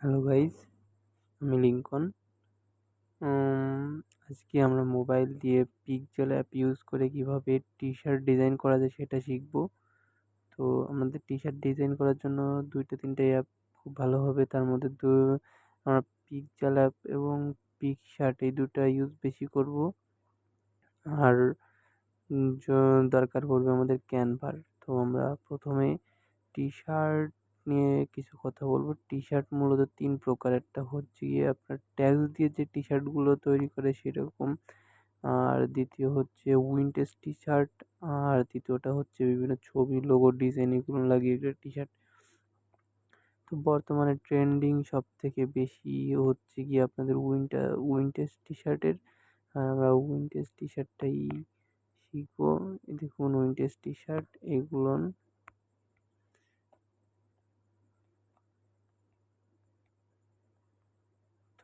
Hello guys, আমি Lincoln. উম, আজকে আমরা মোবাইল দিয়ে পিক্সেল অ্যাপ ইউজ করে কিভাবে টি-শার্ট ডিজাইন করা যায় সেটা শিখব। তো আমাদের টি-শার্ট ডিজাইন করার জন্য 2-3টে অ্যাপ খুব ভালো হবে। তার মধ্যে আমরা পিক্সেল অ্যাপ এবং পিকশার্ট এই দুটো ইউজ বেশি করব। আর দরকার পড়বে আমাদের ক্যানভার। তো আমরা প্রথমে টি-শার্ট নিয়ে কিছু কথা বলবো। টি-শার্ট মূলত 3 প্রকার। একটা হচ্ছে গিয়ে আপনার ট্যাক্স দিয়ে যে টি-শার্টগুলো তৈরি করে সেরকম। আর দ্বিতীয় হচ্ছে উইন্টেজ টি-শার্ট। আর তৃতীয়টা হচ্ছে বিভিন্ন ছবি, লোগো, ডিজাইন এগুলো লাগিয়ে টি-শার্ট। তো বর্তমানে ট্রেন্ডিং সবথেকে বেশি হচ্ছে গিয়ে আপনাদের উইন্টেজ টি-শার্টের। আর আমরা উইন্টেজ টি-শার্টটাই শিখবো। এই দেখুন উইন্টেজ টি-শার্ট এগুলো।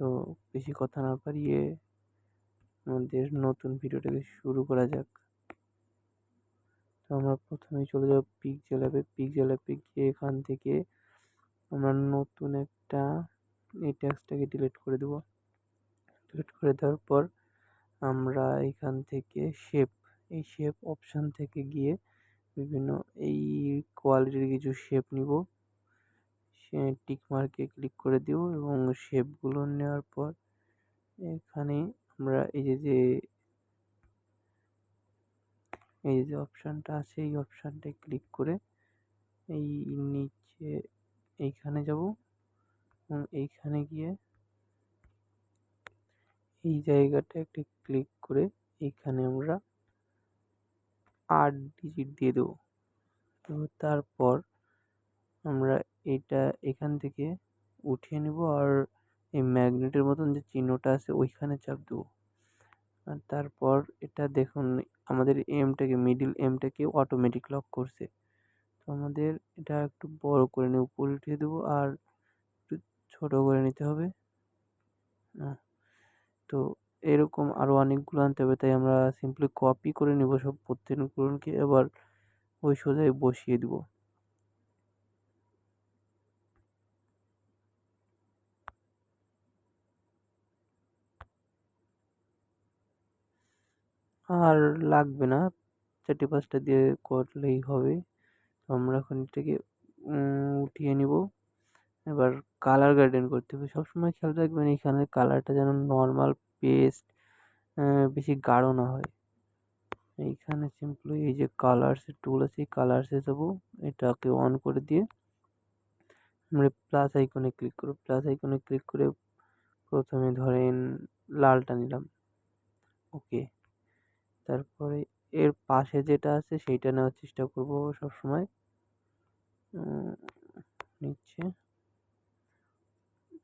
তো বেশি কথা না বাড়িয়ে আমাদের নতুন ভিডিওটাকে শুরু করা যাক। তো আমরা প্রথমেই চলে যাব পিক্সেল অ্যাপে। পিক্সেল অ্যাপে গিয়ে এখান থেকে আমরা নতুন একটা এই ট্যাক্সটাকে ডিলিট করে দেবো। ডিলিট করে দেওয়ার পর আমরা এখান থেকে এই শেপ অপশান থেকে গিয়ে বিভিন্ন এই কোয়ালিটির কিছু শেপ নিব। সে টিক মার্কে ক্লিক করে দেব এবং শেপগুলো নেওয়ার পর এখানে আমরা এই যে অপশানটা আছে এই অপশানটায় ক্লিক করে এই নিচে এইখানে যাব এবং এইখানে গিয়ে এই জায়গাটা একটি ক্লিক করে এইখানে আমরা 8 ডিজিট দিয়ে দেবো। তো তারপর আমরা এটা এখান থেকে উঠিয়ে নেব আর এই ম্যাগনেটের মতন যে চিহ্নটা আছে ওইখানে চাপ দেবো। আর তারপর এটা দেখুন আমাদের মিডিল এমটাকে অটোমেটিক লক করছে। তো আমাদের এটা একটু বড় করে নিয়ে উপরে উঠিয়ে দেবো আর একটু ছোট করে নিতে হবে। তো এরকম আরও অনেকগুলো আনতে হবে, তাই আমরা সিম্পলি কপি করে নেব সব প্রত্যেকগুলোকে, এবার ওই সোজাই বসিয়ে দিব। আর লাগবে না, 4-5টা দিয়ে করলেই হবে। তো আমরা এখন এটাকে উঠিয়ে নিব। এবার কালার গ্রেডিয়েন্ট করতে হবে। সবসময় খেয়াল রাখবেন এখানে কালারটা যেন নর্মাল পেস্ট বেশি গাঢ় না হয়। এইখানে সিম্পলি এই যে কালার্সের টুল আছে এই কালার্সে যাবো, এটাকে অন করে দিয়ে আমরা প্লাস আইকনে ক্লিক করব। প্লাস আইকনে ক্লিক করে প্রথমে ধরেন লালটা নিলাম, ওকে। তারপরে এর পাশে যেটা আছে সেইটা নেওয়ার চেষ্টা করব সবসময়। নিচ্ছে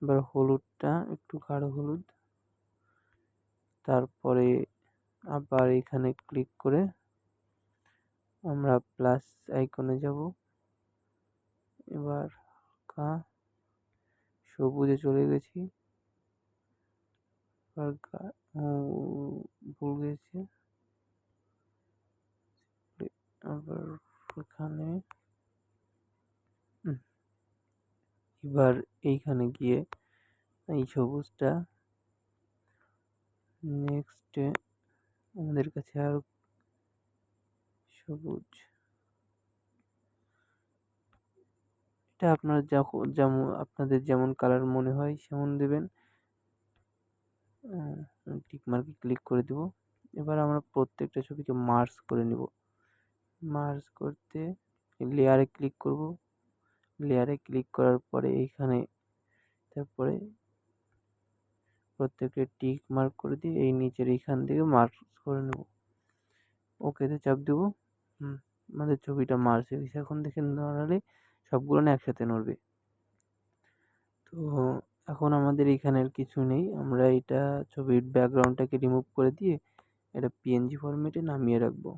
এবার হলুদটা একটু গাঢ় হলুদ। তারপরে আবার এখানে ক্লিক করে আমরা প্লাস আইকনে যাব। এবার সবুজে চলে গেছি। ভুল গেছে। আবার এখানে এবার এইখানে গিয়ে এই সবুজটা নেক্সটে আমাদের কাছে আর সবুজ, এটা আপনার যেমন আপনাদের যেমন কালার মনে হয় সেমন দেবেন। টিক মার্কে ক্লিক করে দেব। এবার আমরা প্রত্যেকটা ছবিকে মার্জ করে নেব। মার্জ করতে লেয়ারে ক্লিক করব। লেয়ারে ক্লিক করার পরে এইখানে তারপরে প্রত্যেকটা টিক মার্ক করে দিয়ে এই নিচের এইখান থেকে মার্ক করে নেব। ওকেতে চাপ দেব। আমাদের ছবিটা মার্জ হয়ে গেছে। এখন দেখে নড়ালে সবগুলো না একসাথে নড়বে। তো এখন আমাদের এখানে আর কিছু নেই, আমরা এটা ছবির ব্যাকগ্রাউন্ডটাকে রিমুভ করে দিয়ে এটা পিএনজি ফরম্যাটে নামিয়ে রাখবো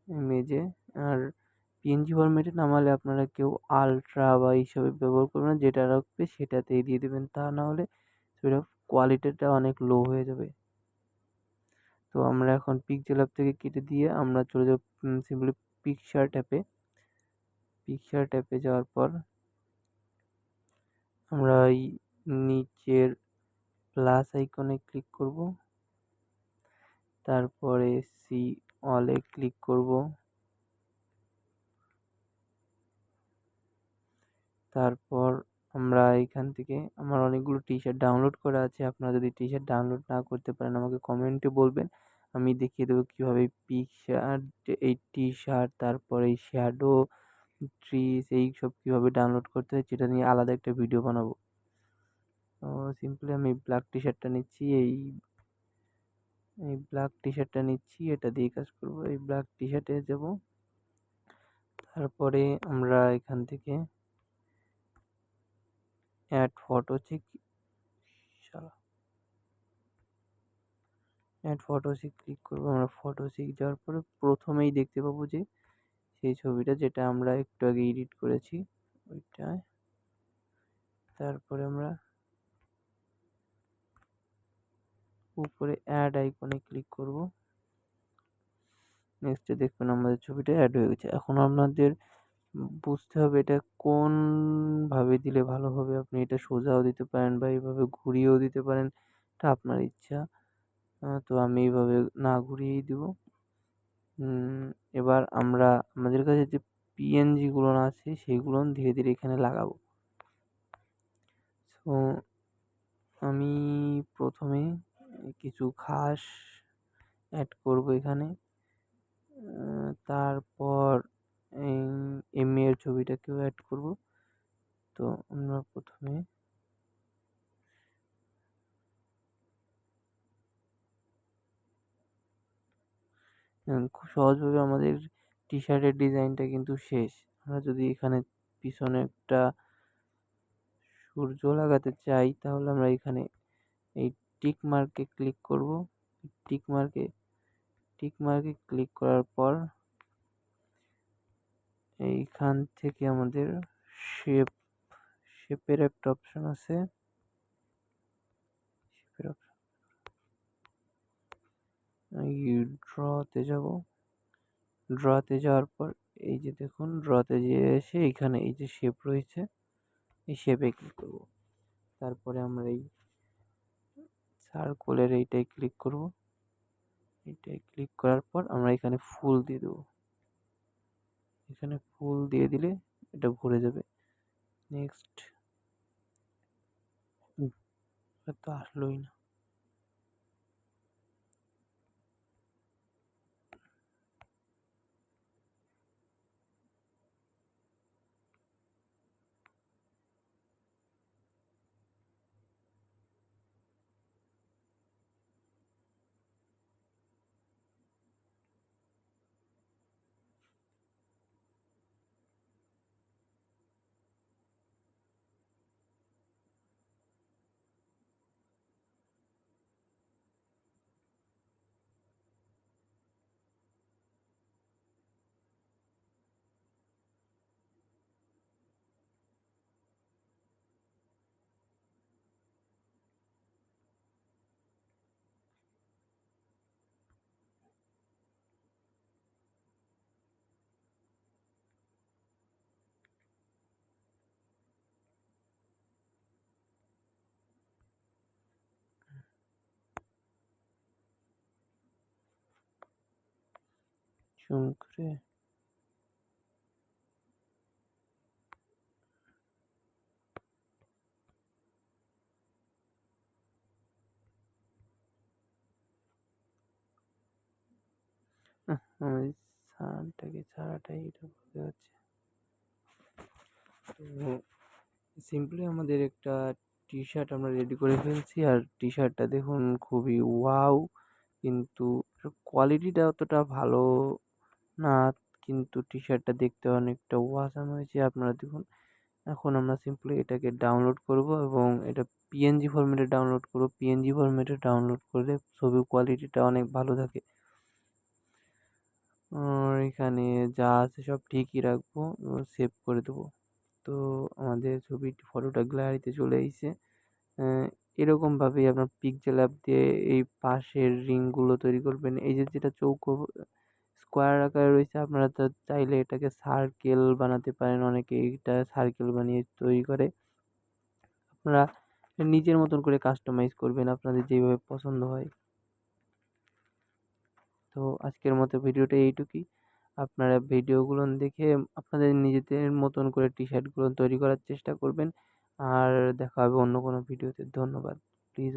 ইমেজে। আর পিএনজি ফরম্যাটে নামালে আপনারা কেউ আলট্রা বা এইসবে ব্যবহার করবেন না, যেটা রাখবে সেটাতেই দিয়ে দেবেন, তা না হলে ছবিটার কোয়ালিটিটা অনেক লো হয়ে যাবে। তো আমরা এখন পিক্সেল অ্যাপ থেকে কেটে দিয়ে আমরা চলে যাব সিম্পলি পিকশার্ট অ্যাপে। পিকশার্ট অ্যাপে যাওয়ার পর আমরা এই নিচের প্লাস আইকনে ক্লিক করব, তারপরে সি অলে ক্লিক করব, তারপর আমরা এখান থেকে আমার অনেকগুলো টি শার্ট ডাউনলোড করা আছে। আপনারা যদি টি শার্ট ডাউনলোড না করতে পারেন আমাকে কমেন্টে বলবেন, আমি দেখিয়ে দেবো কীভাবে পিক শার্ট, এই টি শার্ট, তারপরে এই শ্যাডো ট্রিস এই সব কীভাবে ডাউনলোড করতে হয় সেটা নিয়ে আলাদা একটা ভিডিও বানাবো। তো সিম্পলি আমি ব্ল্যাক টি শার্টটা নিচ্ছি, এই ব্ল্যাক টি শার্টটা নিচ্ছি, এটা দিয়ে কাজ করব। এই ব্ল্যাক টি শার্টে যাব, তারপরে আমরা এখান থেকে অ্যাড ফটোসে ক্লিক করবো। আমরা ফটোসে যাওয়ার পরে প্রথমেই দেখতে পাবো যে সেই ছবিটা যেটা আমরা একটু আগে এডিট করেছি ওইটায়। তারপরে আমরা উপরে অ্যাড আইকনে ক্লিক করব। নেক্সটে দেখবেন আমাদের ছবিটা অ্যাড হয়ে গেছে। এখন আপনাদের বুঝতে হবে এটা কোন ভাবে দিলে ভালো হবে। আপনি এটা সোজাও দিতে পারেন বা এইভাবে ঘুরিয়েও দিতে পারেন, এটা আপনার ইচ্ছা। তো আমি এইভাবে না ঘুরিয়েই দিব। এবার আমরা আমাদের কাছে যে পিএনজি গুলো আছে সেইগুলো ধীরে ধীরে এখানে লাগাবো। তো আমি প্রথমে কিছু ঘাস অ্যাড করব এখানে, তারপর এমনি এর ছবিটাকেও অ্যাড করব। তো আমরা প্রথমে খুব সহজভাবে আমাদের টি শার্টের ডিজাইনটা কিন্তু শেষ। আমরা যদি এখানে পিছনে একটা সূর্য লাগাতে চাই তাহলে আমরা এখানে এই টিক মার্কে ক্লিক করব। টিক মার্কে ক্লিক করার পর এইখান থেকে আমাদের শেপের একটা অপশন আছে, এই ড্রতে যাব। ড্রতে যাওয়ার পর এই যে দেখুন ড্রতে যেয়ে এসে এখানে এই যে শেপ রয়েছে এই শেপে ক্লিক করব। তারপরে আমরা এই সার্কুলের এইটাই ক্লিক করব। এইটাই ক্লিক করার পর আমরা এখানে ফুল দিয়ে দেবো। এখানে ফুল দিয়ে দিলে এটা ঘুরে যাবে। নেক্সট, তো আসলোই না। জুম করে আমি সানটাকে ছাড়াটাই এটা বুঝতে পারছি। তো সিম্পলি আমাদের একটা টি শার্ট আমরা রেডি করে ফেলছি। আর টি শার্টটা দেখুন খুবই ওয়াও, কিন্তু কোয়ালিটিটা অতটা ভালো না, কিন্তু টি শার্টটা দেখতে অনেকটা ওয়াসাম হয়েছে। আপনারা দেখুন এখন আমরা সিম্পলি এটাকে ডাউনলোড করব এবং এটা পিএনজি ফরম্যাটে ডাউনলোড করব। পিএনজি ফরম্যাটে ডাউনলোড করলে ছবির কোয়ালিটিটা অনেক ভালো থাকে। আর এখানে যা আছে সব ঠিকই রাখবো, সেভ করে দেবো। তো আমাদের ছবিটি ফটোটা গ্যালারিতে চলে এসেছে। এরকমভাবেই আপনার পিক্সেল অ্যাপ দিয়ে এই পাশের রিংগুলো তৈরি করবেন। এই যে যেটা চৌকো স্কোয়ার আকারে রয়েছে আপনারা তো চাইলে এটাকে সার্কেল বানাতে পারেন, অনেকে এটা সার্কেল বানিয়ে তৈরি করে। আপনারা নিজের মতন করে কাস্টমাইজ করবেন আপনাদের যেইভাবে পছন্দ হয়। তো আজকের মতো ভিডিওটা এইটুকুই। আপনারা ভিডিওগুলো দেখে আপনাদের নিজেদের মতন করে টি-শার্টগুলো তৈরি করার চেষ্টা করবেন। আর দেখা হবে অন্য কোনো ভিডিওতে। ধন্যবাদ। প্লিজ